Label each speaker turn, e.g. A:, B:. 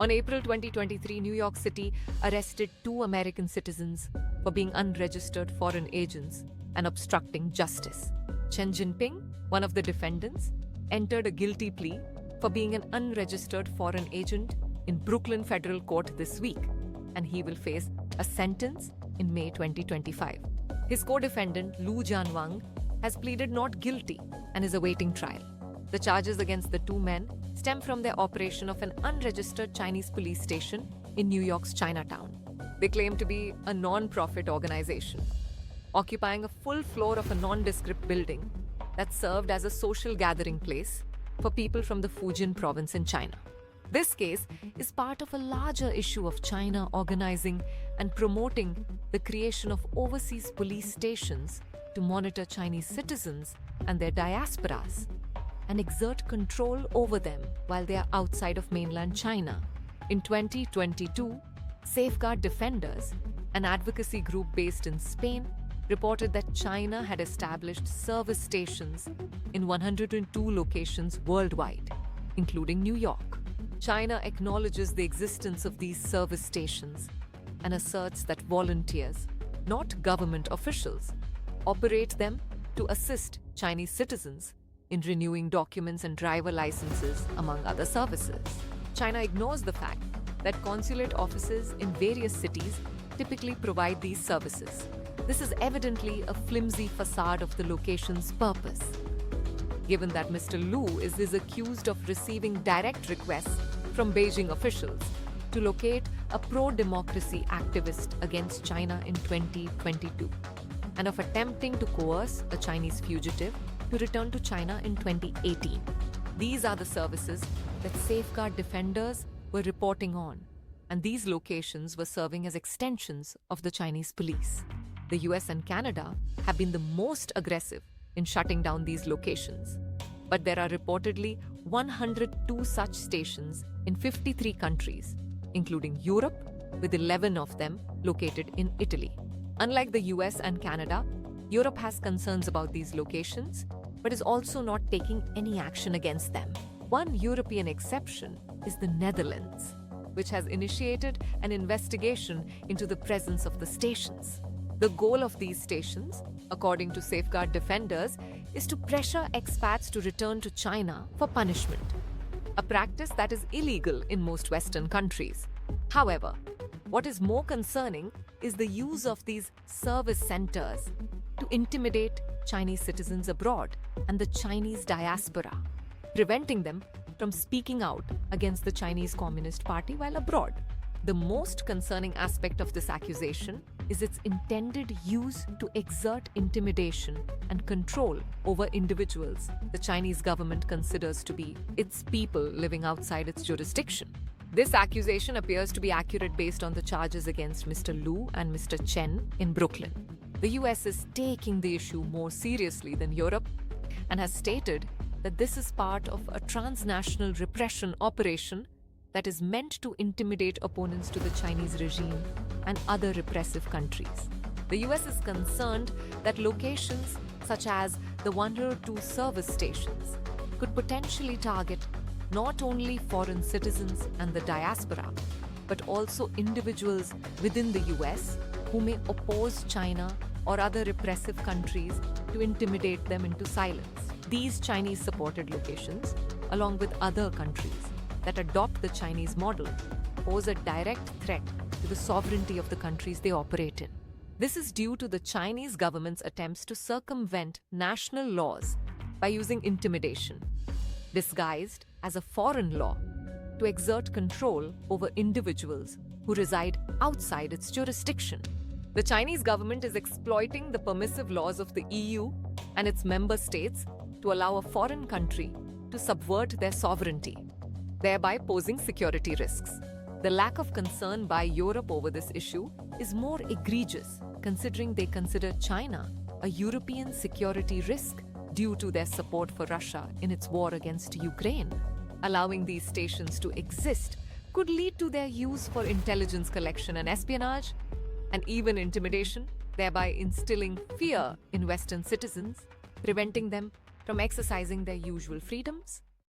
A: On April 2023, New York City arrested two American citizens for being unregistered foreign agents and obstructing justice. Chen Jinping, one of the defendants, entered a guilty plea for being an unregistered foreign agent in Brooklyn Federal Court this week, and he will face a sentence in May 2025. His co-defendant, Lu Jianwang, has pleaded not guilty and is awaiting trial. The charges against the two men stem from their operation of an unregistered Chinese police station in New York's Chinatown. They claim to be a non-profit organization, occupying a full floor of a nondescript building that served as a social gathering place for people from the Fujian province in China. This case is part of a larger issue of China organizing and promoting the creation of overseas police stations to monitor Chinese citizens and their diasporas and exert control over them while they are outside of mainland China. In 2022, Safeguard Defenders, an advocacy group based in Spain, reported that China had established service stations in 102 locations worldwide, including New York. China acknowledges the existence of these service stations and asserts that volunteers, not government officials, operate them to assist Chinese citizens in renewing documents and driver licenses, among other services. China ignores the fact that consulate offices in various cities typically provide these services. This is evidently a flimsy facade of the location's purpose. Given that Mr. Lu is accused of receiving direct requests from Beijing officials to locate a pro-democracy activist against China in 2022, and of attempting to coerce a Chinese fugitive to return to China in 2018. These are the services that Safeguard Defenders were reporting on, and these locations were serving as extensions of the Chinese police. The US and Canada have been the most aggressive in shutting down these locations, but there are reportedly 102 such stations in 53 countries, including Europe, with 11 of them located in Italy. Unlike the US and Canada, Europe has concerns about these locations, but is also not taking any action against them. One European exception is the Netherlands, which has initiated an investigation into the presence of the stations. The goal of these stations, according to Safeguard Defenders, is to pressure expats to return to China for punishment, a practice that is illegal in most Western countries. However, what is more concerning is the use of these service centers to intimidate Chinese citizens abroad and the Chinese diaspora, preventing them from speaking out against the Chinese Communist Party while abroad. The most concerning aspect of this accusation is its intended use to exert intimidation and control over individuals the Chinese government considers to be its people living outside its jurisdiction. This accusation appears to be accurate based on the charges against Mr. Lu and Mr. Chen in Brooklyn. The US is taking the issue more seriously than Europe and has stated that this is part of a transnational repression operation that is meant to intimidate opponents to the Chinese regime and other repressive countries. The US is concerned that locations such as the 102 service stations could potentially target not only foreign citizens and the diaspora, but also individuals within the US who may oppose China or other repressive countries to intimidate them into silence. These Chinese-supported locations, along with other countries that adopt the Chinese model, pose a direct threat to the sovereignty of the countries they operate in. This is due to the Chinese government's attempts to circumvent national laws by using intimidation, disguised as a foreign law, to exert control over individuals who reside outside its jurisdiction. The Chinese government is exploiting the permissive laws of the EU and its member states to allow a foreign country to subvert their sovereignty, thereby posing security risks. The lack of concern by Europe over this issue is more egregious, considering they consider China a European security risk due to their support for Russia in its war against Ukraine. Allowing these stations to exist could lead to their use for intelligence collection and espionage, and even intimidation, thereby instilling fear in Western citizens, preventing them from exercising their usual freedoms.